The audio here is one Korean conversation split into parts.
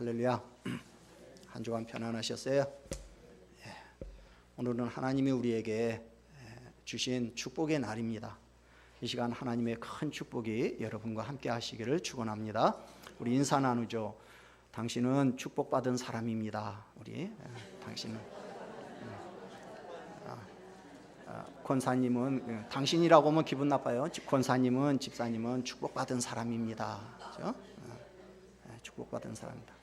할렐루야. 한 주간 편안하셨어요? 예. 오늘은 하나님이 우리에게 주신 축복의 날입니다. 이 시간 하나님의 큰 축복이 여러분과 함께 하시기를 축원합니다. 우리 인사 나누죠. 당신은 축복받은 사람입니다. 당신은 권사님은 당신이라고 하면 기분 나빠요. 권사님은 집사님은 축복받은 사람입니다. 그렇죠? 축복받은 사람이다.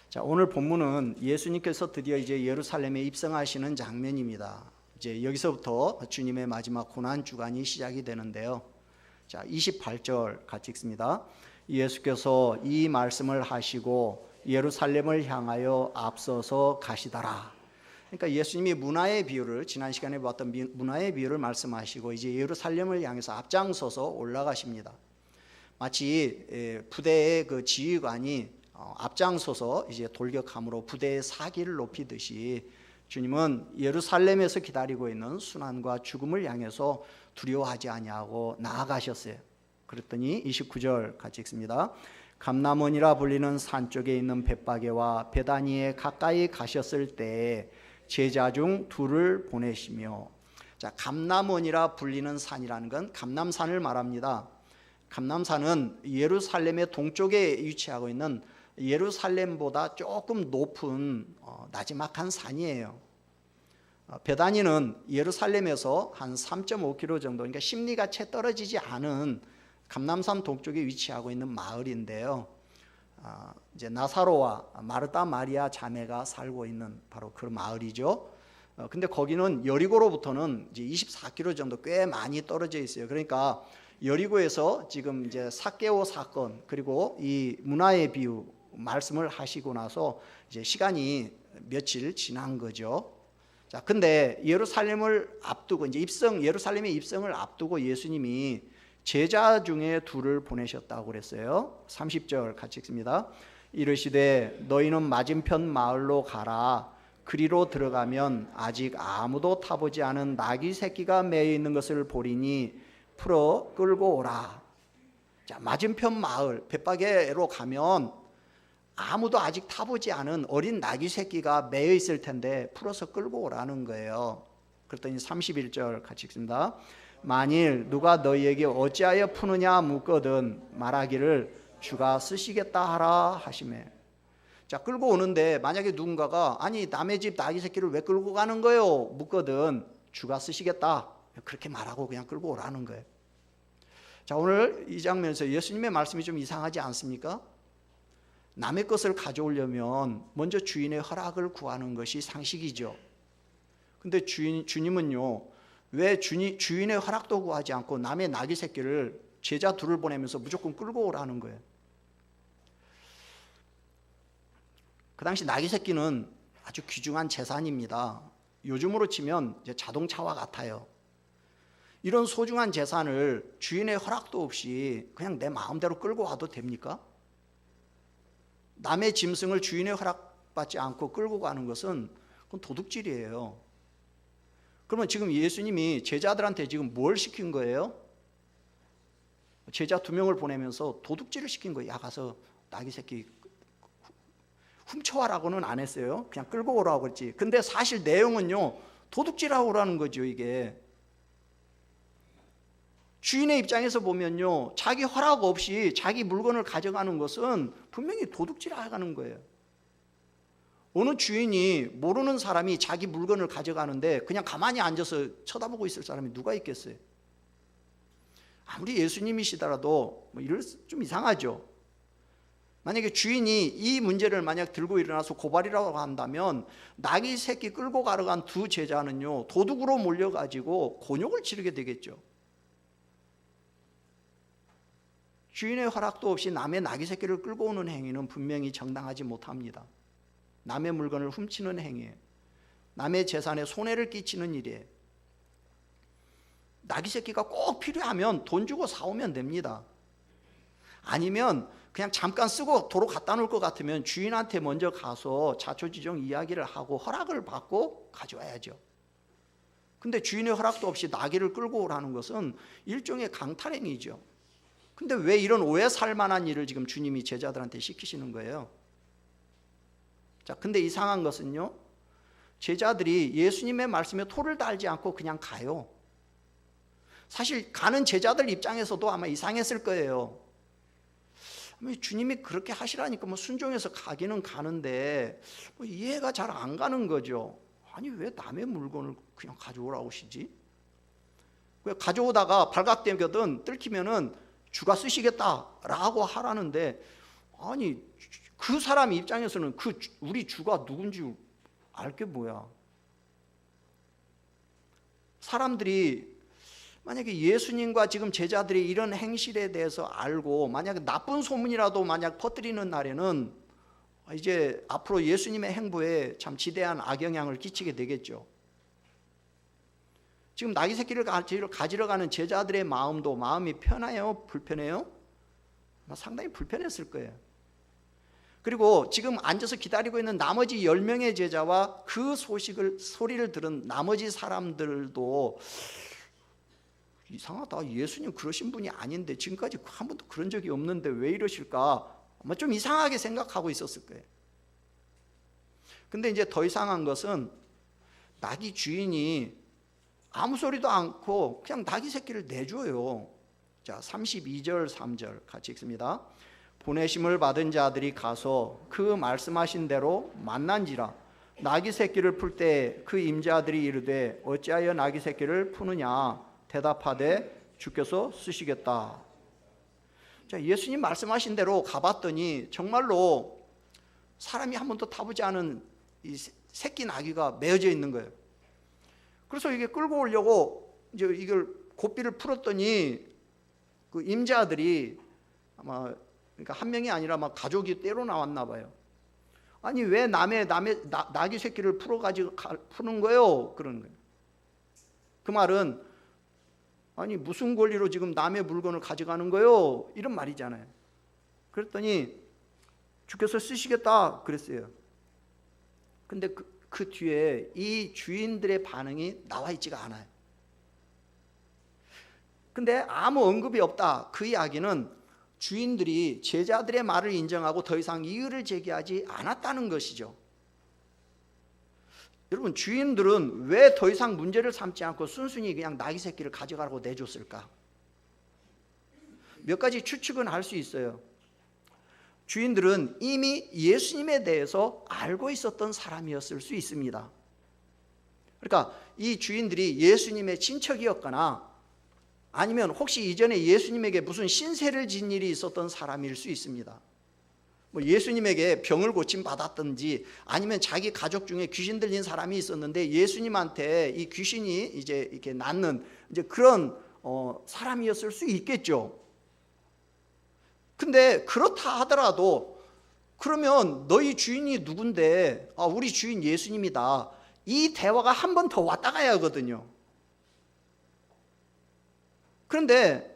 자, 오늘 본문은 예수님께서 드디어 이제 예루살렘에 입성하시는 장면입니다. 이제 여기서부터 주님의 마지막 고난 주간이 시작이 되는데요. 자, 28절 같이 읽습니다. 예수께서 이 말씀을 하시고 예루살렘을 향하여 앞서서 가시더라. 그러니까 예수님이 문화의 비유를 지난 시간에 봤던 문화의 비유를 말씀하시고 이제 예루살렘을 향해서 앞장서서 올라가십니다. 마치 부대의 그 지휘관이 앞장서서 이제 돌격함으로 부대의 사기를 높이듯이 주님은 예루살렘에서 기다리고 있는 순환과 죽음을 향해서 두려워하지 아니하고 나아가셨어요. 그랬더니 29절 같이 읽습니다. 감람원이라 불리는 산 쪽에 있는 벳바게와 베다니에 가까이 가셨을 때 제자 중 둘을 보내시며, 자, 감람원이라 불리는 산이라는 건 감람산을 말합니다. 감람산은 예루살렘의 동쪽에 위치하고 있는 예루살렘보다 조금 높은 나지막한 산이에요. 베다니는 예루살렘에서 한 3.5km 정도, 그러니까 십리가 채 떨어지지 않은 감람산 동쪽에 위치하고 있는 마을인데요. 이제 나사로와 마르타 마리아 자매가 살고 있는 바로 그 마을이죠. 근데 거기는 여리고로부터는 이제 24km 정도 꽤 많이 떨어져 있어요. 그러니까 여리고에서 지금 이제 삭개오 사건 그리고 이 문화의 비유 말씀을 하시고 나서 이제 시간이 며칠 지난 거죠. 자, 근데 예루살렘을 앞두고 이제 예루살렘의 입성을 앞두고 예수님이 제자 중에 둘을 보내셨다고 그랬어요. 30절 같이 읽습니다. 이르시되 너희는 맞은편 마을로 가라. 그리로 들어가면 아직 아무도 타보지 않은 나귀 새끼가 매여 있는 것을 보리니 풀어 끌고 오라. 자, 맞은편 마을 벳바게로 가면 아무도 아직 타보지 않은 어린 나귀 새끼가 매여 있을 텐데 풀어서 끌고 오라는 거예요. 그랬더니 31절 같이 읽습니다. 만일 누가 너희에게 어찌하여 푸느냐 묻거든 말하기를 주가 쓰시겠다 하라 하시매. 자, 끌고 오는데 만약에 누군가가 아니 남의 집 나귀 새끼를 왜 끌고 가는 거예요 묻거든 주가 쓰시겠다 그렇게 말하고 그냥 끌고 오라는 거예요. 자, 오늘 이 장면에서 예수님의 말씀이 좀 이상하지 않습니까? 남의 것을 가져오려면 먼저 주인의 허락을 구하는 것이 상식이죠. 근데 주님은요, 왜 주인의 허락도 구하지 않고 남의 나귀 새끼를 제자 둘을 보내면서 무조건 끌고 오라는 거예요? 그 당시 나귀 새끼는 아주 귀중한 재산입니다. 요즘으로 치면 이제 자동차와 같아요. 이런 소중한 재산을 주인의 허락도 없이 그냥 내 마음대로 끌고 와도 됩니까? 남의 짐승을 주인의 허락받지 않고 끌고 가는 것은 그건 도둑질이에요. 그러면 지금 예수님이 제자들한테 지금 뭘 시킨 거예요? 제자 2명을 보내면서 도둑질을 시킨 거예요. 야, 가서 나귀 새끼 훔쳐와라고는 안 했어요. 그냥 끌고 오라고 그랬지. 근데 사실 내용은요, 도둑질하고 오라는 거죠. 이게 주인의 입장에서 보면요, 자기 허락 없이 자기 물건을 가져가는 것은 분명히 도둑질하는 거예요. 어느 주인이 모르는 사람이 자기 물건을 가져가는데 그냥 가만히 앉아서 쳐다보고 있을 사람이 누가 있겠어요? 아무리 예수님이시더라도 이럴 좀 이상하죠. 만약에 주인이 이 문제를 만약 들고 일어나서 고발이라고 한다면 나귀 새끼 끌고 가러 간 두 제자는요, 도둑으로 몰려가지고 곤욕을 치르게 되겠죠. 주인의 허락도 없이 남의 나귀 새끼를 끌고 오는 행위는 분명히 정당하지 못합니다. 남의 물건을 훔치는 행위예요. 남의 재산에 손해를 끼치는 일이에요. 나귀 새끼가 꼭 필요하면 돈 주고 사오면 됩니다. 아니면 그냥 잠깐 쓰고 도로 갖다 놓을 것 같으면 주인한테 먼저 가서 자초지종 이야기를 하고 허락을 받고 가져와야죠. 근데 주인의 허락도 없이 나귀를 끌고 오라는 것은 일종의 강탈행위죠. 근데 왜 이런 오해 살 만한 일을 지금 주님이 제자들한테 시키시는 거예요? 자, 근데 이상한 것은요, 제자들이 예수님의 말씀에 토를 달지 않고 그냥 가요. 사실 가는 제자들 입장에서도 아마 이상했을 거예요. 주님이 그렇게 하시라니까 뭐 순종해서 가기는 가는데 뭐 이해가 잘 안 가는 거죠. 아니 왜 남의 물건을 그냥 가져오라고 하시지? 왜 가져오다가 발각되거든 뜯기면은 주가 쓰시겠다라고 하라는데, 아니 그 사람 입장에서는 우리 주가 누군지 알 게 뭐야? 사람들이 만약에 예수님과 지금 제자들이 이런 행실에 대해서 알고 만약에 나쁜 소문이라도 만약 퍼뜨리는 날에는 이제 앞으로 예수님의 행보에 참 지대한 악영향을 끼치게 되겠죠. 지금 나귀 새끼를 가지러 가는 제자들의 마음이 편해요? 불편해요? 상당히 불편했을 거예요. 그리고 지금 앉아서 기다리고 있는 나머지 10명의 제자와 그 소리를 들은 나머지 사람들도 이상하다, 예수님 그러신 분이 아닌데 지금까지 한 번도 그런 적이 없는데 왜 이러실까, 아마 좀 이상하게 생각하고 있었을 거예요. 근데 이제 더 이상한 것은 나귀 주인이 아무 소리도 않고 그냥 나귀 새끼를 내줘요. 자, 32절 3절 같이 읽습니다. 보내심을 받은 자들이 가서 그 말씀하신 대로 만난지라 나귀 새끼를 풀 때 그 임자들이 이르되 어찌하여 나귀 새끼를 푸느냐 대답하되 주께서 쓰시겠다. 자, 예수님 말씀하신 대로 가봤더니 정말로 사람이 한 번도 타보지 않은 이 새끼 나귀가 메어져 있는 거예요. 그래서 이게 끌고 오려고 이제 이걸 고삐를 풀었더니 그 임자들이 아마 그러니까 한 명이 아니라 막 가족이 때로 나왔나 봐요. 아니 왜 남의 나귀 새끼를 풀어가지고 푸는 거예요? 그러는 거예요. 그 말은 아니 무슨 권리로 지금 남의 물건을 가져가는 거예요? 이런 말이잖아요. 그랬더니 주께서 쓰시겠다 그랬어요. 근데 그 뒤에 이 주인들의 반응이 나와 있지가 않아요. 근데 아무 언급이 없다. 그 이야기는 주인들이 제자들의 말을 인정하고 더 이상 이의를 제기하지 않았다는 것이죠. 여러분, 주인들은 왜 더 이상 문제를 삼지 않고 순순히 그냥 나귀 새끼를 가져가라고 내줬을까? 몇 가지 추측은 할 수 있어요. 주인들은 이미 예수님에 대해서 알고 있었던 사람이었을 수 있습니다. 그러니까 이 주인들이 예수님의 친척이었거나 아니면 혹시 이전에 예수님에게 무슨 신세를 진 일이 있었던 사람일 수 있습니다. 뭐 예수님에게 병을 고침 받았든지 아니면 자기 가족 중에 귀신 들린 사람이 있었는데 예수님한테 이 귀신이 이제 이렇게 낫는 이제 그런 사람이었을 수 있겠죠. 근데 그렇다 하더라도 그러면 너희 주인이 누군데? 우리 주인 예수님이다. 이 대화가 한 번 더 왔다 가야 하거든요. 그런데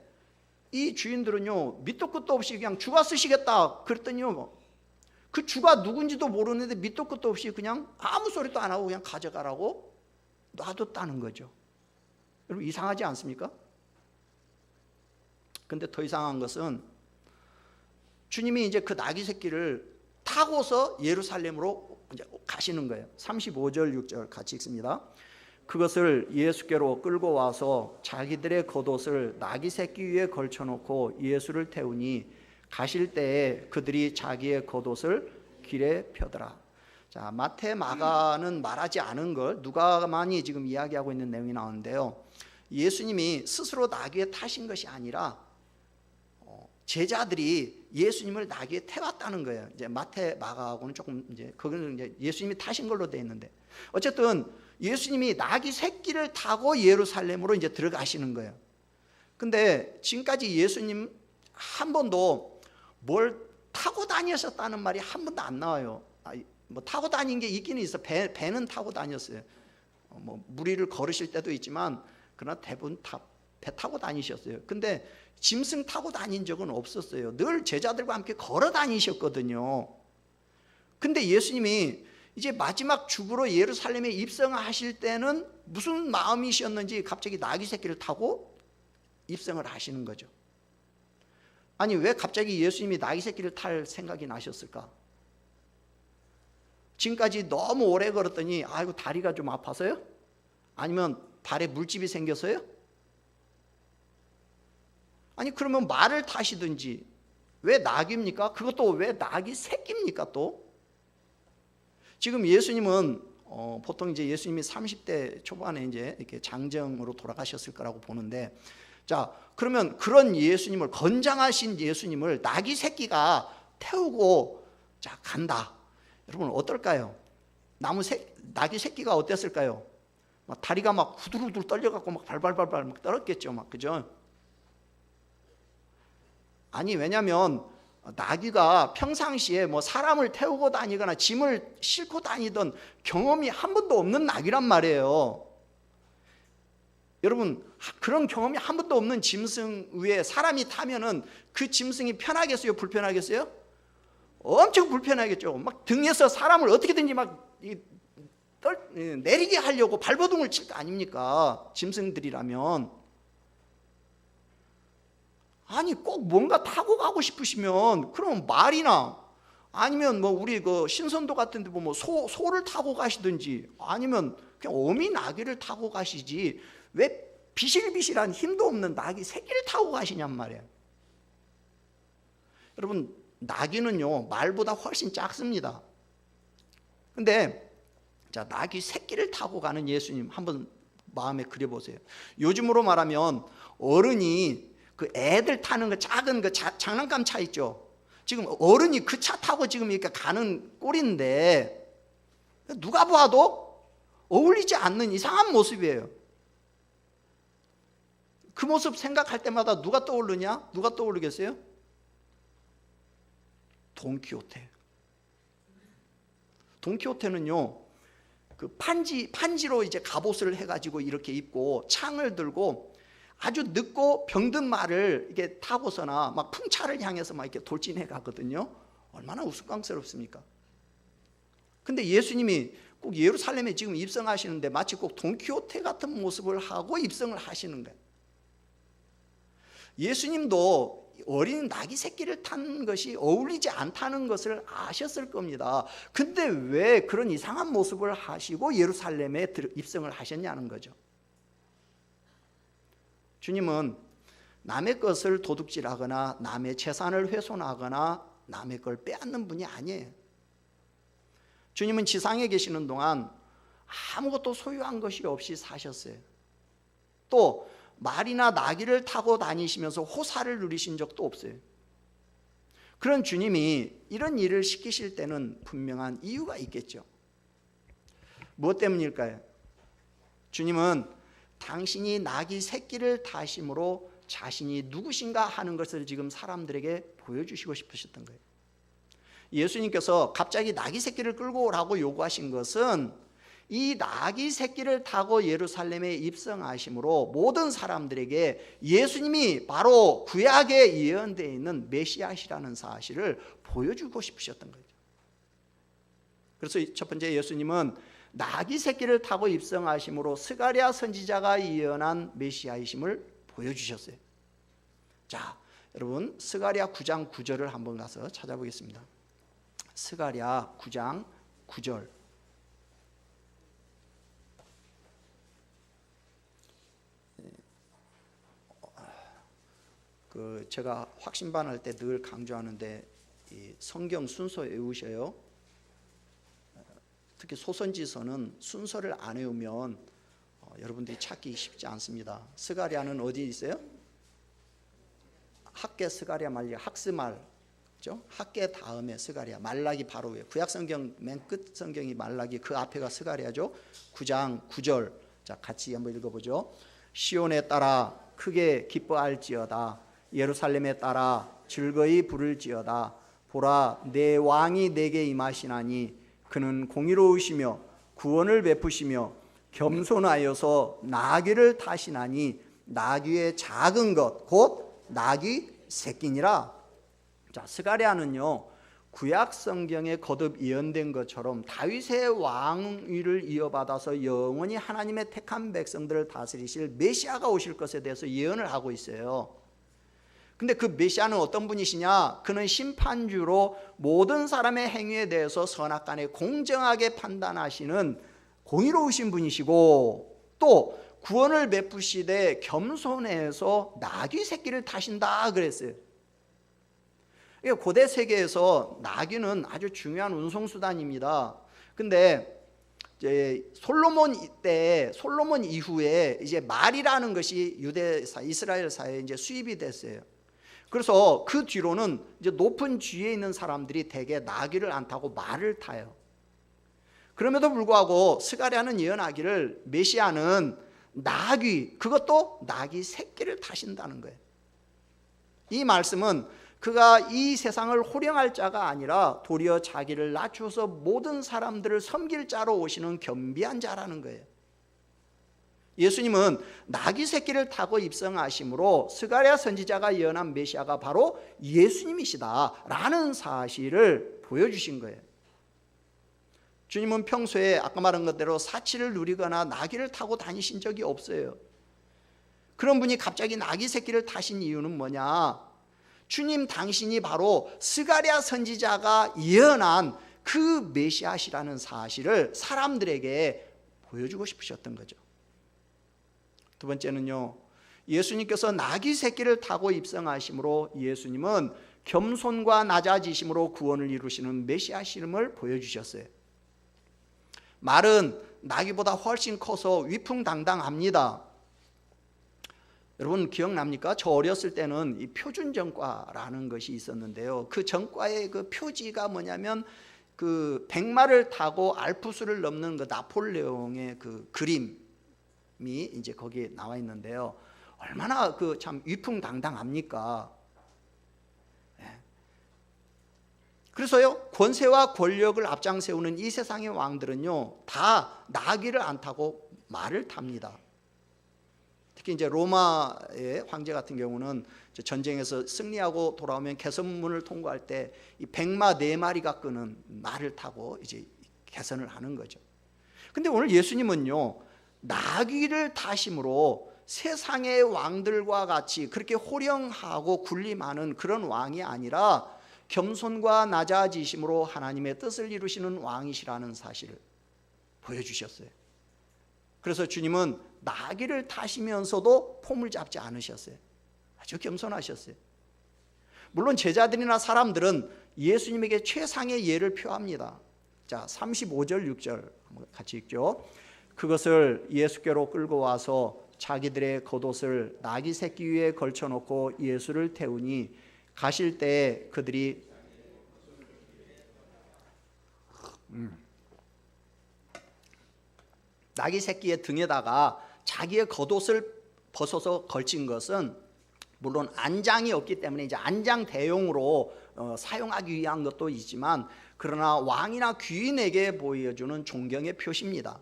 이 주인들은요 밑도 끝도 없이 그냥 주가 쓰시겠다 그랬더니요 그 주가 누군지도 모르는데 밑도 끝도 없이 그냥 아무 소리도 안 하고 그냥 가져가라고 놔뒀다는 거죠. 여러분 이상하지 않습니까? 근데 더 이상한 것은 주님이 이제 그 나귀 새끼를 타고서 예루살렘으로 이제 가시는 거예요. 35절 6절 같이 읽습니다. 그것을 예수께로 끌고 와서 자기들의 겉옷을 나귀 새끼 위에 걸쳐놓고 예수를 태우니 가실 때에 그들이 자기의 겉옷을 길에 펴더라. 자, 마태, 마가는 말하지 않은 걸 누가만이 지금 이야기하고 있는 내용이 나오는데요. 예수님이 스스로 나귀에 타신 것이 아니라 제자들이 예수님을 나귀에 태웠다는 거예요. 이제 마태, 마가하고는 조금 이제 그거는 이제 예수님이 타신 걸로 돼 있는데 어쨌든 예수님이 나귀 새끼를 타고 예루살렘으로 이제 들어가시는 거예요. 근데 지금까지 예수님 한 번도 뭘 타고 다니셨다는 말이 한 번도 안 나와요. 뭐 타고 다닌 게 있기는 있어. 배는 타고 다녔어요. 뭐 무리를 걸으실 때도 있지만 그러나 대부분 배 타고 다니셨어요. 근데 짐승 타고 다닌 적은 없었어요. 늘 제자들과 함께 걸어 다니셨거든요. 근데 예수님이 이제 마지막 죽으러 예루살렘에 입성하실 때는 무슨 마음이셨는지 갑자기 나귀 새끼를 타고 입성을 하시는 거죠. 아니 왜 갑자기 예수님이 나귀 새끼를 탈 생각이 나셨을까? 지금까지 너무 오래 걸었더니 아이고 다리가 좀 아파서요? 아니면 발에 물집이 생겨서요? 아니 그러면 말을 타시든지. 왜 낙입니까? 그것도 왜 낙이 새끼입니까 또? 지금 예수님은 보통 이제 예수님이 30대 초반에 이제 이렇게 장정으로 돌아가셨을 거라고 보는데, 자 그러면 그런 예수님을, 건장하신 예수님을 낙이 새끼가 태우고 자 간다. 여러분 어떨까요? 낙이 새끼가 어땠을까요? 막 다리가 막 후들후들 떨려갖고 막 발발발발 막 떨었겠죠, 막 그죠? 아니 왜냐하면 나귀가 평상시에 뭐 사람을 태우고 다니거나 짐을 싣고 다니던 경험이 한 번도 없는 나귀란 말이에요. 여러분 그런 경험이 한 번도 없는 짐승 위에 사람이 타면은 그 짐승이 편하겠어요? 불편하겠어요? 엄청 불편하겠죠. 막 등에서 사람을 어떻게든지 막 내리게 하려고 발버둥을 칠 거 아닙니까? 짐승들이라면. 아니 꼭 뭔가 타고 가고 싶으시면 그럼 말이나 아니면 뭐 우리 그 신선도 같은 데 보면 소를 타고 가시든지 아니면 그냥 어미 나귀를 타고 가시지 왜 비실비실한 힘도 없는 나귀 새끼를 타고 가시냔 말이에요. 여러분 나귀는요 말보다 훨씬 작습니다. 근데 자 나귀 새끼를 타고 가는 예수님 한번 마음에 그려보세요. 요즘으로 말하면 어른이 그 애들 타는 그 작은 그 장난감 차 있죠. 지금 어른이 그 차 타고 지금 이렇게 가는 꼴인데 누가 봐도 어울리지 않는 이상한 모습이에요. 그 모습 생각할 때마다 누가 떠오르냐? 누가 떠오르겠어요? 돈키호테. 돈키호테는요 그 판지로 이제 갑옷을 해가지고 이렇게 입고 창을 들고 아주 늙고 병든 말을 이렇게 타고서나 막 풍차를 향해서 막 이렇게 돌진해 가거든요. 얼마나 우스꽝스럽습니까? 근데 예수님이 꼭 예루살렘에 지금 입성하시는데 마치 꼭 돈키호테 같은 모습을 하고 입성을 하시는 거예요. 예수님도 어린 나귀 새끼를 탄 것이 어울리지 않다는 것을 아셨을 겁니다. 근데 왜 그런 이상한 모습을 하시고 예루살렘에 입성을 하셨냐는 거죠. 주님은 남의 것을 도둑질하거나 남의 재산을 훼손하거나 남의 걸 빼앗는 분이 아니에요. 주님은 지상에 계시는 동안 아무것도 소유한 것이 없이 사셨어요. 또 말이나 나귀를 타고 다니시면서 호사를 누리신 적도 없어요. 그런 주님이 이런 일을 시키실 때는 분명한 이유가 있겠죠. 무엇 때문일까요? 주님은 당신이 나귀 새끼를 타심으로 자신이 누구신가 하는 것을 지금 사람들에게 보여주시고 싶으셨던 거예요. 예수님께서 갑자기 나귀 새끼를 끌고 오라고 요구하신 것은 이 나귀 새끼를 타고 예루살렘에 입성하심으로 모든 사람들에게 예수님이 바로 구약에 예언되어 있는 메시아시라는 사실을 보여주고 싶으셨던 거죠. 그래서 첫 번째 예수님은 나귀 새끼를 타고 입성하심으로 스가랴 선지자가 예언한 메시아이심을 보여주셨어요. 자, 여러분 스가랴 9장 9절을 한번 가서 찾아보겠습니다. 스가랴 9장 9절. 제가 확신반 할 때 늘 강조하는데 이 성경 순서 외우셔요. 특히 소선지서는 순서를 안 외우면 여러분들이 찾기 쉽지 않습니다. 스가랴는 어디에 있어요? 학계 스가랴 말리 학스말, 그죠? 학계 다음에 스가랴, 말라기 바로 위에. 구약 성경 맨 끝 성경이 말라기, 그 앞에가 스가랴죠. 9장 9절. 자, 같이 한번 읽어보죠. 시온에 따라 크게 기뻐할지어다. 예루살렘에 따라 즐거이 부를지어다. 보라, 내 왕이 내게 임하시나니 그는 공의로우시며 구원을 베푸시며 겸손하여서 나귀를 타시나니 나귀의 작은 것 곧 나귀 새끼니라. 자, 스가랴는요 구약 성경에 거듭 예언된 것처럼 다윗의 왕위를 이어받아서 영원히 하나님의 택한 백성들을 다스리실 메시아가 오실 것에 대해서 예언을 하고 있어요. 근데 그 메시아는 어떤 분이시냐? 그는 심판주로 모든 사람의 행위에 대해서 선악간에 공정하게 판단하시는 공의로우신 분이시고, 또 구원을 베푸시되 겸손해서 나귀 새끼를 타신다 그랬어요. 고대 세계에서 나귀는 아주 중요한 운송수단입니다. 근데 이제 솔로몬 이후에 이제 말이라는 것이 유대사, 이스라엘사에 이제 수입이 됐어요. 그래서 그 뒤로는 이제 높은 지위에 있는 사람들이 대개 나귀를 안 타고 말을 타요. 그럼에도 불구하고 스가랴는 예언하기를 메시아는 나귀, 그것도 나귀 새끼를 타신다는 거예요. 이 말씀은 그가 이 세상을 호령할 자가 아니라 도리어 자기를 낮추어서 모든 사람들을 섬길 자로 오시는 겸비한 자라는 거예요. 예수님은 나귀 새끼를 타고 입성하심으로 스가랴 선지자가 예언한 메시아가 바로 예수님이시다라는 사실을 보여주신 거예요. 주님은 평소에 아까 말한 것대로 사치를 누리거나 나귀를 타고 다니신 적이 없어요. 그런 분이 갑자기 나귀 새끼를 타신 이유는 뭐냐? 주님 당신이 바로 스가랴 선지자가 예언한 그 메시아시라는 사실을 사람들에게 보여주고 싶으셨던 거죠. 두 번째는요, 예수님께서 나귀 새끼를 타고 입성하심으로 예수님은 겸손과 낮아지심으로 구원을 이루시는 메시아심을 보여주셨어요. 말은 나귀보다 훨씬 커서 위풍당당합니다. 여러분 기억납니까? 저 어렸을 때는 이 표준정과라는 것이 있었는데요. 그 정과의 그 표지가 뭐냐면 그 백마를 타고 알프스를 넘는 그 나폴레옹의 그 그림이 이제 거기에 나와 있는데요. 얼마나 그 참 위풍당당합니까? 그래서요, 권세와 권력을 앞장세우는 이 세상의 왕들은요, 다 나귀를 안 타고 말을 탑니다. 특히 이제 로마의 황제 같은 경우는 전쟁에서 승리하고 돌아오면 개선문을 통과할 때 이 백마 4마리가 끄는 말을 타고 이제 개선을 하는 거죠. 근데 오늘 예수님은요, 나귀를 타심으로 세상의 왕들과 같이 그렇게 호령하고 군림하는 그런 왕이 아니라 겸손과 낮아지심으로 하나님의 뜻을 이루시는 왕이시라는 사실을 보여주셨어요. 그래서 주님은 나귀를 타시면서도 폼을 잡지 않으셨어요. 아주 겸손하셨어요. 물론 제자들이나 사람들은 예수님에게 최상의 예를 표합니다. 자, 35절 6절 같이 읽죠. 그것을 예수께로 끌고 와서 자기들의 겉옷을 나귀 새끼 위에 걸쳐놓고 예수를 태우니 가실 때 그들이 나귀 새끼의 등에다가 자기의 겉옷을 벗어서 걸친 것은 물론 안장이 없기 때문에 이제 안장 대용으로 사용하기 위한 것도 있지만, 그러나 왕이나 귀인에게 보여주는 존경의 표시입니다.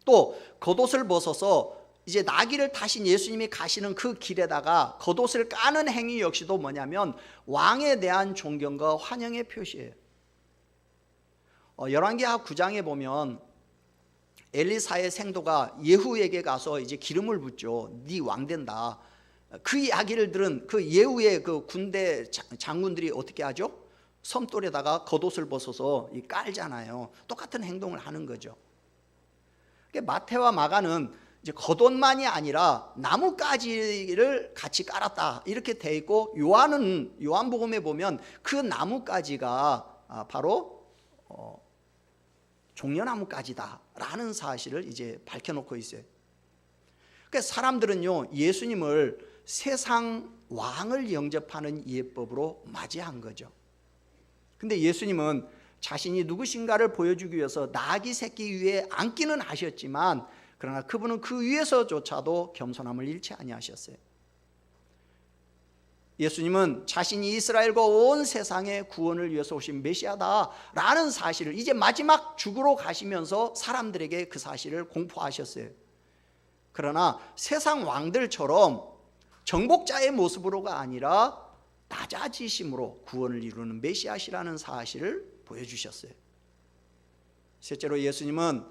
또 겉옷을 벗어서 이제 나귀를 타신 예수님이 가시는 그 길에다가 겉옷을 까는 행위 역시도 뭐냐면 왕에 대한 존경과 환영의 표시예요. 열왕기하 9장에 보면 엘리사의 생도가 예후에게 가서 이제 기름을 붓죠. 네 왕 된다. 그 이야기를 들은 그 예후의 그 군대 장군들이 어떻게 하죠? 섬돌에다가 겉옷을 벗어서 깔잖아요. 똑같은 행동을 하는 거죠. 마태와 마가는 이제 겉옷만이 아니라 나뭇가지를 같이 깔았다 이렇게 돼 있고, 요한복음에 보면 그 나뭇가지가 바로 종려나뭇가지다라는 사실을 이제 밝혀놓고 있어요. 그러니까 사람들은요, 예수님을 세상 왕을 영접하는 예법으로 맞이한 거죠. 근데 예수님은 자신이 누구신가를 보여주기 위해서 나귀 새끼 위에 앉기는 하셨지만, 그러나 그분은 그 위에서조차도 겸손함을 잃지 아니하셨어요. 예수님은 자신이 이스라엘과 온 세상의 구원을 위해서 오신 메시아다라는 사실을 이제 마지막 죽으러 가시면서 사람들에게 그 사실을 공포하셨어요. 그러나 세상 왕들처럼 정복자의 모습으로가 아니라 낮아지심으로 구원을 이루는 메시아시라는 사실을 보여주셨어요. 셋째로 예수님은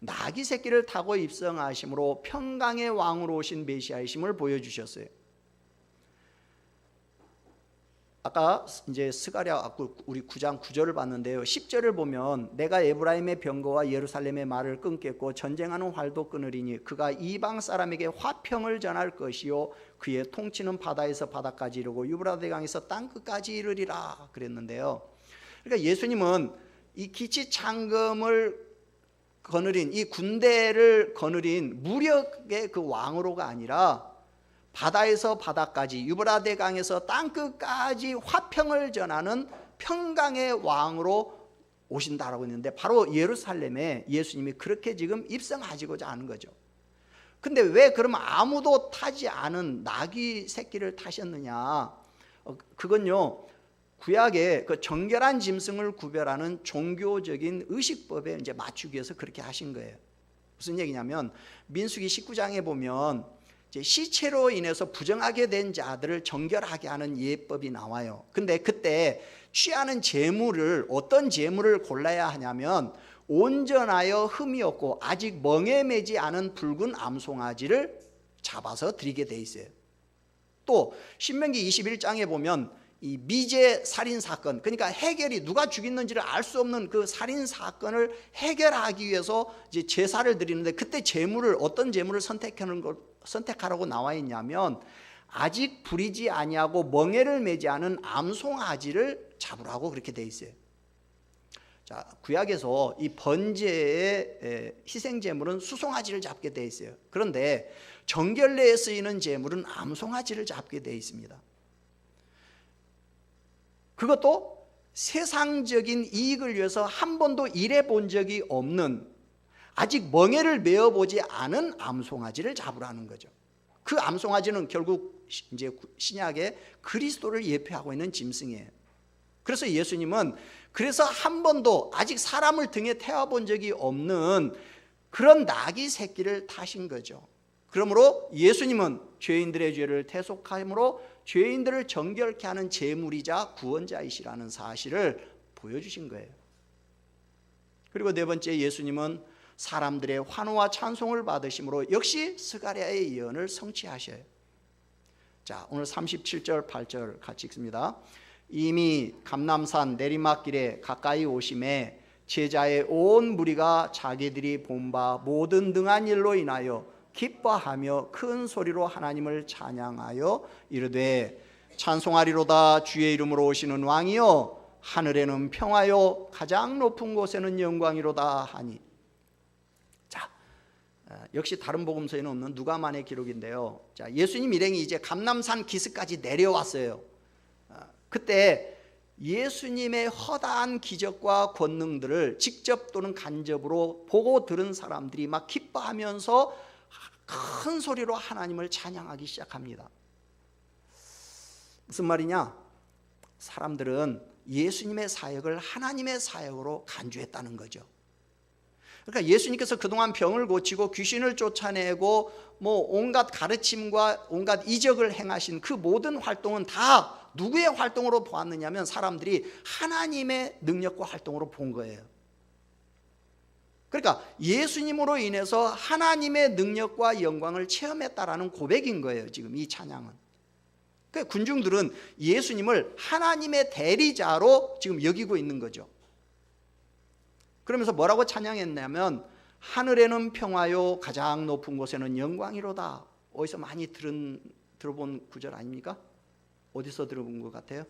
나귀 새끼를 타고 입성하심으로 평강의 왕으로 오신 메시아이심을 보여주셨어요. 아까 이제 스가랴 우리 9장 9절을 봤는데요. 10절을 보면 내가 에브라임의 병거와 예루살렘의 말을 끊겠고 전쟁하는 활도 끊으리니 그가 이방 사람에게 화평을 전할 것이요 그의 통치는 바다에서 바다까지 이르고 유브라데 강에서 땅 끝까지 이르리라 그랬는데요. 그러니까 예수님은 이 기치 창금을 거느린 이 군대를 거느린 무력의 그 왕으로가 아니라 바다에서 바다까지 유브라데 강에서 땅끝까지 화평을 전하는 평강의 왕으로 오신다라고 했는데 바로 예루살렘에 예수님이 그렇게 지금 입성하시고자 하는 거죠. 근데 왜 그러면 아무도 타지 않은 나귀 새끼를 타셨느냐? 그건요 구약의 그 정결한 짐승을 구별하는 종교적인 의식법에 이제 맞추기 위해서 그렇게 하신 거예요. 무슨 얘기냐면 민수기 19장에 보면 이제 시체로 인해서 부정하게 된 자들을 정결하게 하는 예법이 나와요. 근데 그때 취하는 제물을 어떤 제물을 골라야 하냐면 온전하여 흠이 없고 아직 멍에 매지 않은 붉은 암송아지를 잡아서 드리게 돼 있어요. 또 신명기 21장에 보면 이 미제 살인 사건, 그러니까 해결이 누가 죽였는지를 알 수 없는 그 살인 사건을 해결하기 위해서 이제 제사를 드리는데 그때 제물을 어떤 제물을 선택하라고 나와 있냐면 아직 부리지 아니하고 멍에를 매지 않은 암송아지를 잡으라고 그렇게 돼 있어요. 자, 구약에서 이 번제의 희생 제물은 수송아지를 잡게 돼 있어요. 그런데 정결례에 쓰이는 제물은 암송아지를 잡게 돼 있습니다. 그것도 세상적인 이익을 위해서 한 번도 일해 본 적이 없는 아직 멍에를 메어보지 않은 암송아지를 잡으라는 거죠. 그 암송아지는 결국 이제 신약의 그리스도를 예표하고 있는 짐승이에요. 그래서 예수님은 그래서 한 번도 아직 사람을 등에 태워본 적이 없는 그런 나귀 새끼를 타신 거죠. 그러므로 예수님은 죄인들의 죄를 대속함으로 죄인들을 정결케 하는 제물이자 구원자이시라는 사실을 보여주신 거예요. 그리고 네 번째, 예수님은 사람들의 환호와 찬송을 받으심으로 역시 스가랴의 예언을 성취하셔요. 자, 오늘 37절 8절 같이 읽습니다. 이미 감람산 내리막길에 가까이 오심에 제자의 온 무리가 자기들이 본 바 모든 등한 일로 인하여 기뻐하며 큰 소리로 하나님을 찬양하여 이르되 찬송하리로다 주의 이름으로 오시는 왕이여 하늘에는 평화요 가장 높은 곳에는 영광이로다 하니. 자, 역시 다른 복음서에는 없는 누가만의 기록인데요. 자, 예수님 일행이 이제 감람산 기슭까지 내려왔어요. 그때 예수님의 허다한 기적과 권능들을 직접 또는 간접으로 보고 들은 사람들이 막 기뻐하면서 큰 소리로 하나님을 찬양하기 시작합니다. 무슨 말이냐? 사람들은 예수님의 사역을 하나님의 사역으로 간주했다는 거죠. 그러니까 예수님께서 그동안 병을 고치고 귀신을 쫓아내고 온갖 가르침과 온갖 이적을 행하신 그 모든 활동은 다 누구의 활동으로 보았느냐면 사람들이 하나님의 능력과 활동으로 본 거예요. 그러니까 예수님으로 인해서 하나님의 능력과 영광을 체험했다라는 고백인 거예요. 지금 이 찬양은. 그러니까 군중들은 예수님을 하나님의 대리자로 지금 여기고 있는 거죠. 그러면서 뭐라고 찬양했냐면 하늘에는 평화요 가장 높은 곳에는 영광이로다. 어디서 많이 들어본 구절 아닙니까? 어디서 들어본 것 같아요?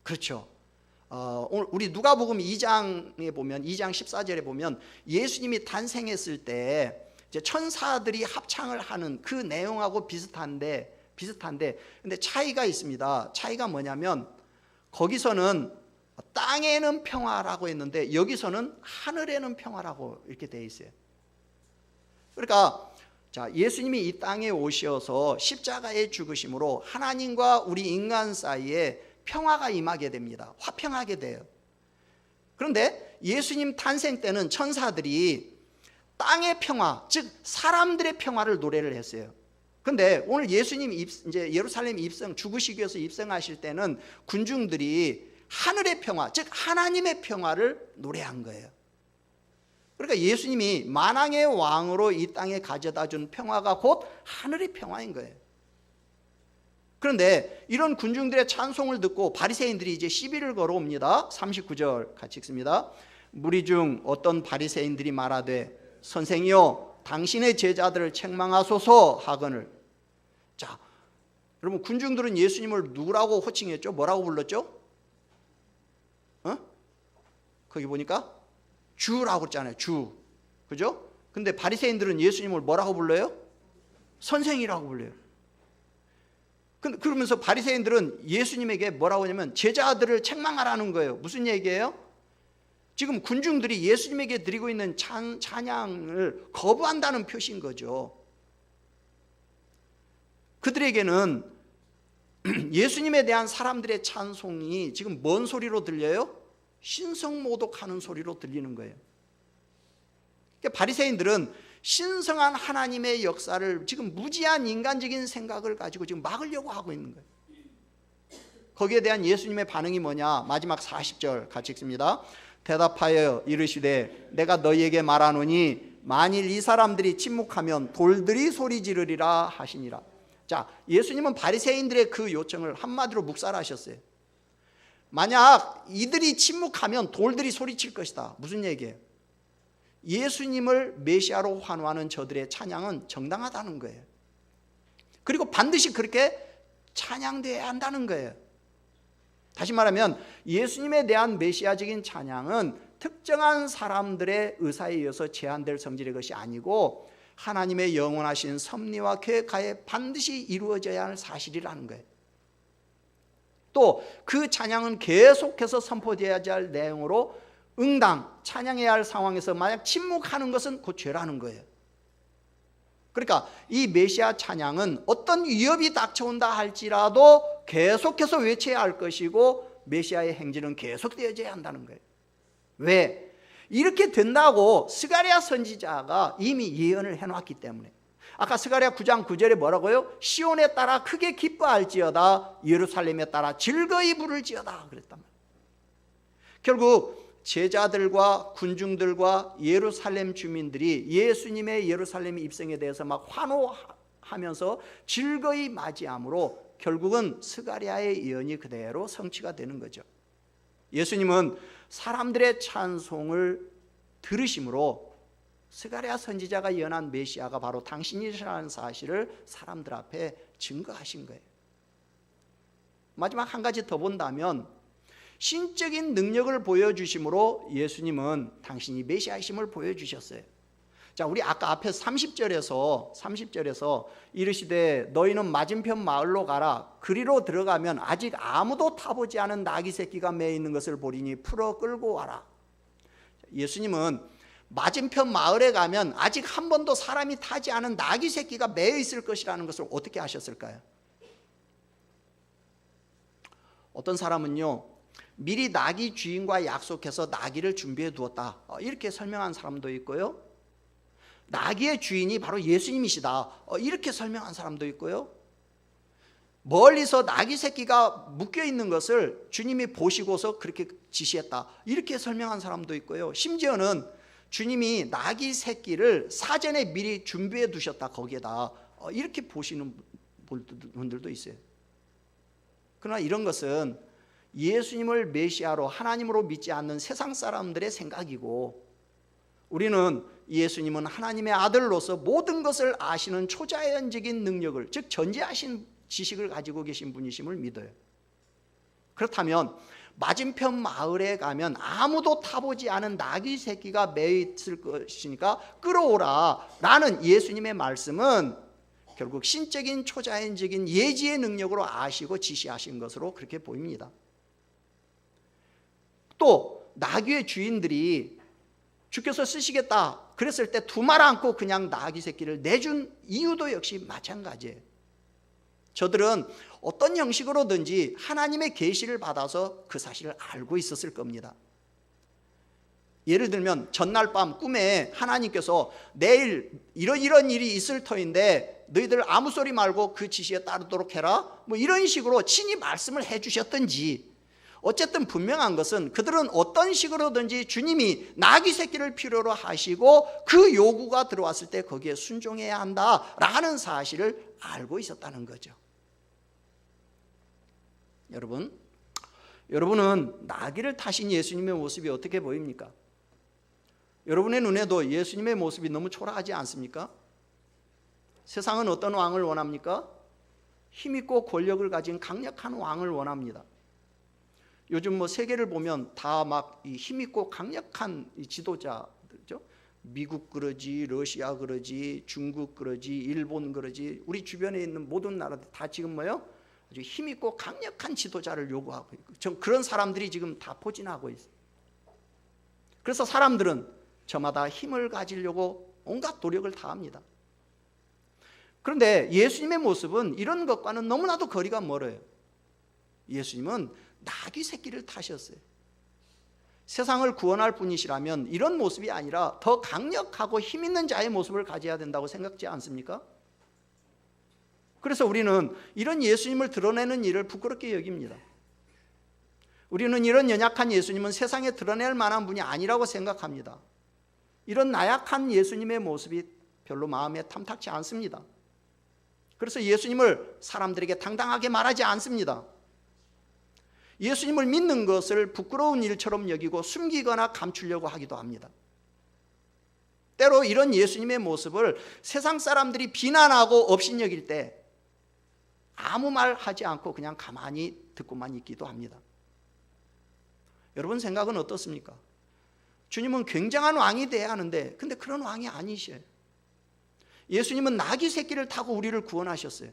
그렇죠. 오늘 우리 누가복음 2장에 보면 2장 14절에 보면 예수님이 탄생했을 때 이제 천사들이 합창을 하는 그 내용하고 비슷한데 근데 차이가 있습니다. 차이가 뭐냐면 거기서는 땅에는 평화라고 했는데 여기서는 하늘에는 평화라고 이렇게 돼 있어요. 그러니까 자, 예수님이 이 땅에 오셔서 십자가에 죽으심으로 하나님과 우리 인간 사이에 평화가 임하게 됩니다. 화평하게 돼요. 그런데 예수님 탄생 때는 천사들이 땅의 평화, 즉 사람들의 평화를 노래를 했어요. 그런데 오늘 예수님 이제 예루살렘 입성, 죽으시기 위해서 입성하실 때는 군중들이 하늘의 평화, 즉 하나님의 평화를 노래한 거예요. 그러니까 예수님이 만왕의 왕으로 이 땅에 가져다 준 평화가 곧 하늘의 평화인 거예요. 그런데 이런 군중들의 찬송을 듣고 바리새인들이 이제 시비를 걸어옵니다. 39절 같이 읽습니다. 무리 중 어떤 바리새인들이 말하되 선생이여 당신의 제자들을 책망하소서 하거늘. 자, 여러분 군중들은 예수님을 누구라고 호칭했죠? 뭐라고 불렀죠? 거기 보니까 주라고 그랬잖아요. 주. 그죠? 근데 바리새인들은 예수님을 뭐라고 불러요? 선생이라고 불러요. 그러면서 바리새인들은 예수님에게 뭐라고 하냐면 제자들을 책망하라는 거예요. 무슨 얘기예요? 지금 군중들이 예수님에게 드리고 있는 찬양을 거부한다는 표시인 거죠. 그들에게는 예수님에 대한 사람들의 찬송이 지금 뭔 소리로 들려요? 신성모독하는 소리로 들리는 거예요. 그러니까 바리새인들은 신성한 하나님의 역사를 지금 무지한 인간적인 생각을 가지고 지금 막으려고 하고 있는 거예요. 거기에 대한 예수님의 반응이 뭐냐? 마지막 40절 같이 읽습니다. 대답하여 이르시되 내가 너희에게 말하노니 만일 이 사람들이 침묵하면 돌들이 소리 지르리라 하시니라. 자, 예수님은 바리새인들의 그 요청을 한마디로 묵살하셨어요. 만약 이들이 침묵하면 돌들이 소리칠 것이다. 무슨 얘기예요? 예수님을 메시아로 환호하는 저들의 찬양은 정당하다는 거예요. 그리고 반드시 그렇게 찬양되어야 한다는 거예요. 다시 말하면 예수님에 대한 메시아적인 찬양은 특정한 사람들의 의사에 의해서 제한될 성질의 것이 아니고 하나님의 영원하신 섭리와 계획하에 반드시 이루어져야 할 사실이라는 거예요. 또 그 찬양은 계속해서 선포되어야 할 내용으로 응당 찬양해야 할 상황에서 만약 침묵하는 것은 곧 죄라는 거예요. 그러니까 이 메시아 찬양은 어떤 위협이 닥쳐온다 할지라도 계속해서 외쳐야 할 것이고 메시아의 행진은 계속되어져야 한다는 거예요. 왜? 이렇게 된다고 스가랴 선지자가 이미 예언을 해놨기 때문에. 아까 스가랴 9장 9절에 뭐라고요? 시온에 따라 크게 기뻐할지어다 예루살렘에 따라 즐거이 부를지어다 그랬단 말이에요. 결국 제자들과 군중들과 예루살렘 주민들이 예수님의 예루살렘 입성에 대해서 막 환호하면서 즐거이 맞이함으로 결국은 스가랴의 예언이 그대로 성취가 되는 거죠. 예수님은 사람들의 찬송을 들으심으로 스가랴 선지자가 예언한 메시아가 바로 당신이라는 사실을 사람들 앞에 증거하신 거예요. 마지막 한 가지 더 본다면 신적인 능력을 보여주심으로 예수님은 당신이 메시아이심을 보여주셨어요. 자, 우리 아까 앞에 30절에서 이르시되 너희는 맞은편 마을로 가라. 그리로 들어가면 아직 아무도 타보지 않은 나귀 새끼가 매 있는 것을 보리니 풀어 끌고 와라. 예수님은 맞은편 마을에 가면 아직 한 번도 사람이 타지 않은 나귀 새끼가 매 있을 것이라는 것을 어떻게 아셨을까요? 어떤 사람은요, 미리 나귀 주인과 약속해서 나귀를 준비해 두었다 이렇게 설명한 사람도 있고요, 나귀의 주인이 바로 예수님이시다 이렇게 설명한 사람도 있고요, 멀리서 나귀 새끼가 묶여 있는 것을 주님이 보시고서 그렇게 지시했다 이렇게 설명한 사람도 있고요, 심지어는 주님이 나귀 새끼를 사전에 미리 준비해 두셨다 거기에다 이렇게 보시는 분들도 있어요. 그러나 이런 것은 예수님을 메시아로 하나님으로 믿지 않는 세상 사람들의 생각이고, 우리는 예수님은 하나님의 아들로서 모든 것을 아시는 초자연적인 능력을, 즉 전지하신 지식을 가지고 계신 분이심을 믿어요. 그렇다면 맞은편 마을에 가면 아무도 타보지 않은 나귀 새끼가 매 있을 것이니까 끌어오라 라는 예수님의 말씀은 결국 신적인 초자연적인 예지의 능력으로 아시고 지시하신 것으로 그렇게 보입니다. 또 나귀의 주인들이 주께서 쓰시겠다 그랬을 때 두말 않고 그냥 나귀 새끼를 내준 이유도 역시 마찬가지예요. 저들은 어떤 형식으로든지 하나님의 계시를 받아서 그 사실을 알고 있었을 겁니다. 예를 들면 전날 밤 꿈에 하나님께서 내일 이런 일이 있을 터인데 너희들 아무 소리 말고 그 지시에 따르도록 해라 뭐 이런 식으로 친히 말씀을 해주셨던지, 어쨌든 분명한 것은 그들은 어떤 식으로든지 주님이 나귀 새끼를 필요로 하시고 그 요구가 들어왔을 때 거기에 순종해야 한다라는 사실을 알고 있었다는 거죠. 여러분은 나귀를 타신 예수님의 모습이 어떻게 보입니까? 여러분의 눈에도 예수님의 모습이 너무 초라하지 않습니까? 세상은 어떤 왕을 원합니까? 힘있고 권력을 가진 강력한 왕을 원합니다. 요즘 세계를 보면 다 막 힘있고 강력한 지도자들죠. 미국 그러지, 러시아 그러지, 중국 그러지, 일본 그러지, 우리 주변에 있는 모든 나라들 다 지금 아주 힘있고 강력한 지도자를 요구하고 있고, 그런 사람들이 지금 다 포진하고 있어요. 그래서 사람들은 저마다 힘을 가지려고 온갖 노력을 다합니다. 그런데 예수님의 모습은 이런 것과는 너무나도 거리가 멀어요. 예수님은 나귀 새끼를 타셨어요. 세상을 구원할 분이시라면 이런 모습이 아니라 더 강력하고 힘 있는 자의 모습을 가져야 된다고 생각지 않습니까? 그래서 우리는 이런 예수님을 드러내는 일을 부끄럽게 여깁니다. 우리는 이런 연약한 예수님은 세상에 드러낼 만한 분이 아니라고 생각합니다. 이런 나약한 예수님의 모습이 별로 마음에 탐탁치 않습니다. 그래서 예수님을 사람들에게 당당하게 말하지 않습니다. 예수님을 믿는 것을 부끄러운 일처럼 여기고 숨기거나 감추려고 하기도 합니다. 때로 이런 예수님의 모습을 세상 사람들이 비난하고 업신여길 때 아무 말 하지 않고 그냥 가만히 듣고만 있기도 합니다. 여러분 생각은 어떻습니까? 주님은 굉장한 왕이 돼야 하는데 근데 그런 왕이 아니셔요. 예수님은 나귀 새끼를 타고 우리를 구원하셨어요.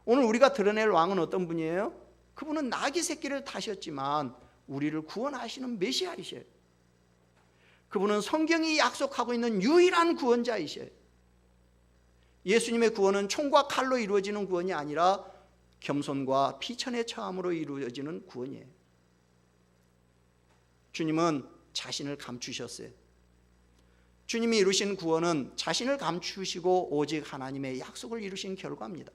오늘 우리가 드러낼 왕은 어떤 분이에요? 그분은 나귀 새끼를 타셨지만 우리를 구원하시는 메시아이셔요. 그분은 성경이 약속하고 있는 유일한 구원자이셔요. 예수님의 구원은 총과 칼로 이루어지는 구원이 아니라 겸손과 비천의 처함으로 이루어지는 구원이에요. 주님은 자신을 감추셨어요. 주님이 이루신 구원은 자신을 감추시고 오직 하나님의 약속을 이루신 결과입니다.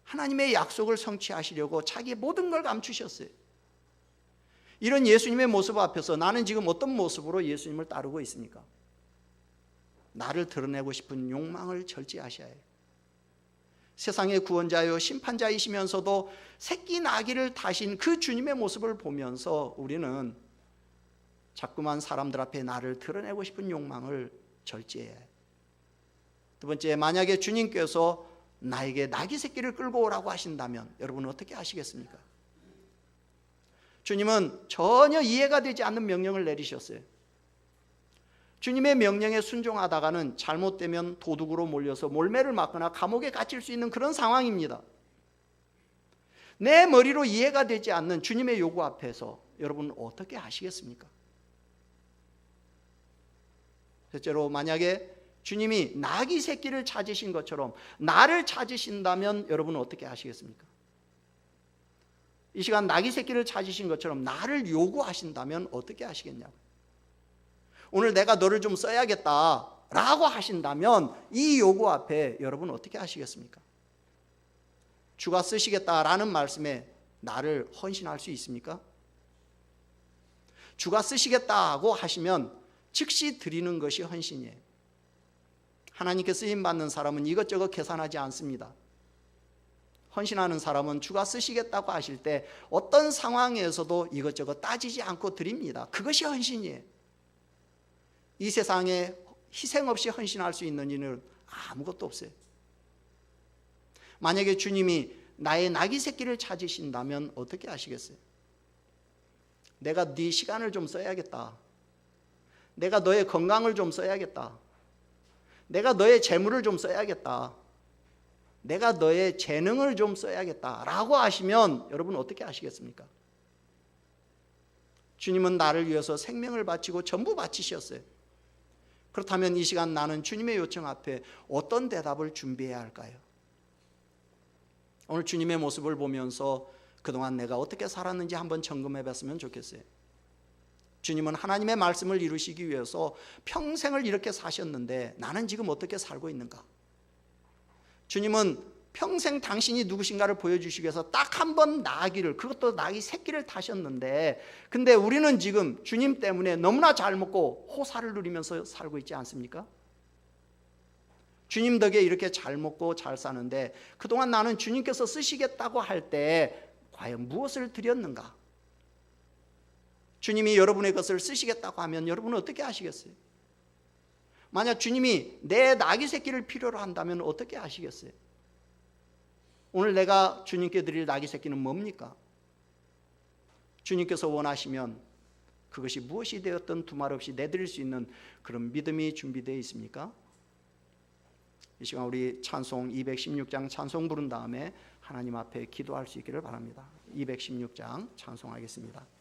하나님의 약속을 성취하시려고 자기의 모든 걸 감추셨어요. 이런 예수님의 모습 앞에서 나는 지금 어떤 모습으로 예수님을 따르고 있습니까? 나를 드러내고 싶은 욕망을 절제하셔야 해요. 세상의 구원자요 심판자이시면서도 새끼 나귀를 타신 그 주님의 모습을 보면서 우리는 자꾸만 사람들 앞에 나를 드러내고 싶은 욕망을 절제해야 해요. 두 번째, 만약에 주님께서 나에게 나귀 새끼를 끌고 오라고 하신다면 여러분은 어떻게 하시겠습니까? 주님은 전혀 이해가 되지 않는 명령을 내리셨어요. 주님의 명령에 순종하다가는 잘못되면 도둑으로 몰려서 몰매를 맞거나 감옥에 갇힐 수 있는 그런 상황입니다. 내 머리로 이해가 되지 않는 주님의 요구 앞에서 여러분 어떻게 하시겠습니까? 셋째로, 만약에 주님이 나귀 새끼를 찾으신 것처럼 나를 찾으신다면 여러분은 어떻게 하시겠습니까? 이 시간 나귀 새끼를 찾으신 것처럼 나를 요구하신다면 어떻게 하시겠냐고. 오늘 내가 너를 좀 써야겠다 라고 하신다면 이 요구 앞에 여러분 어떻게 하시겠습니까? 주가 쓰시겠다라는 말씀에 나를 헌신할 수 있습니까? 주가 쓰시겠다고 하시면 즉시 드리는 것이 헌신이에요. 하나님께 쓰임받는 사람은 이것저것 계산하지 않습니다. 헌신하는 사람은 주가 쓰시겠다고 하실 때 어떤 상황에서도 이것저것 따지지 않고 드립니다. 그것이 헌신이에요. 이 세상에 희생 없이 헌신할 수 있는 일은 아무것도 없어요. 만약에 주님이 나의 나귀 새끼를 찾으신다면 어떻게 하시겠어요? 내가 네 시간을 좀 써야겠다. 내가 너의 건강을 좀 써야겠다. 내가 너의 재물을 좀 써야겠다. 내가 너의 재능을 좀 써야겠다 라고 하시면 여러분 어떻게 하시겠습니까? 주님은 나를 위해서 생명을 바치고 전부 바치셨어요. 그렇다면 이 시간 나는 주님의 요청 앞에 어떤 대답을 준비해야 할까요? 오늘 주님의 모습을 보면서 그동안 내가 어떻게 살았는지 한번 점검해 봤으면 좋겠어요. 주님은 하나님의 말씀을 이루시기 위해서 평생을 이렇게 사셨는데 나는 지금 어떻게 살고 있는가? 주님은 평생 당신이 누구신가를 보여주시기 위해서 딱 한 번 나귀를, 그것도 나귀 새끼를 타셨는데 근데 우리는 지금 주님 때문에 너무나 잘 먹고 호사를 누리면서 살고 있지 않습니까? 주님 덕에 이렇게 잘 먹고 잘 사는데 그동안 나는 주님께서 쓰시겠다고 할 때 과연 무엇을 드렸는가? 주님이 여러분의 것을 쓰시겠다고 하면 여러분은 어떻게 하시겠어요? 만약 주님이 내 나귀 새끼를 필요로 한다면 어떻게 하시겠어요? 오늘 내가 주님께 드릴 나귀 새끼는 뭡니까? 주님께서 원하시면 그것이 무엇이 되었든 두말 없이 내드릴 수 있는 그런 믿음이 준비되어 있습니까? 이 시간 우리 찬송 216장 찬송 부른 다음에 하나님 앞에 기도할 수 있기를 바랍니다. 216장 찬송하겠습니다.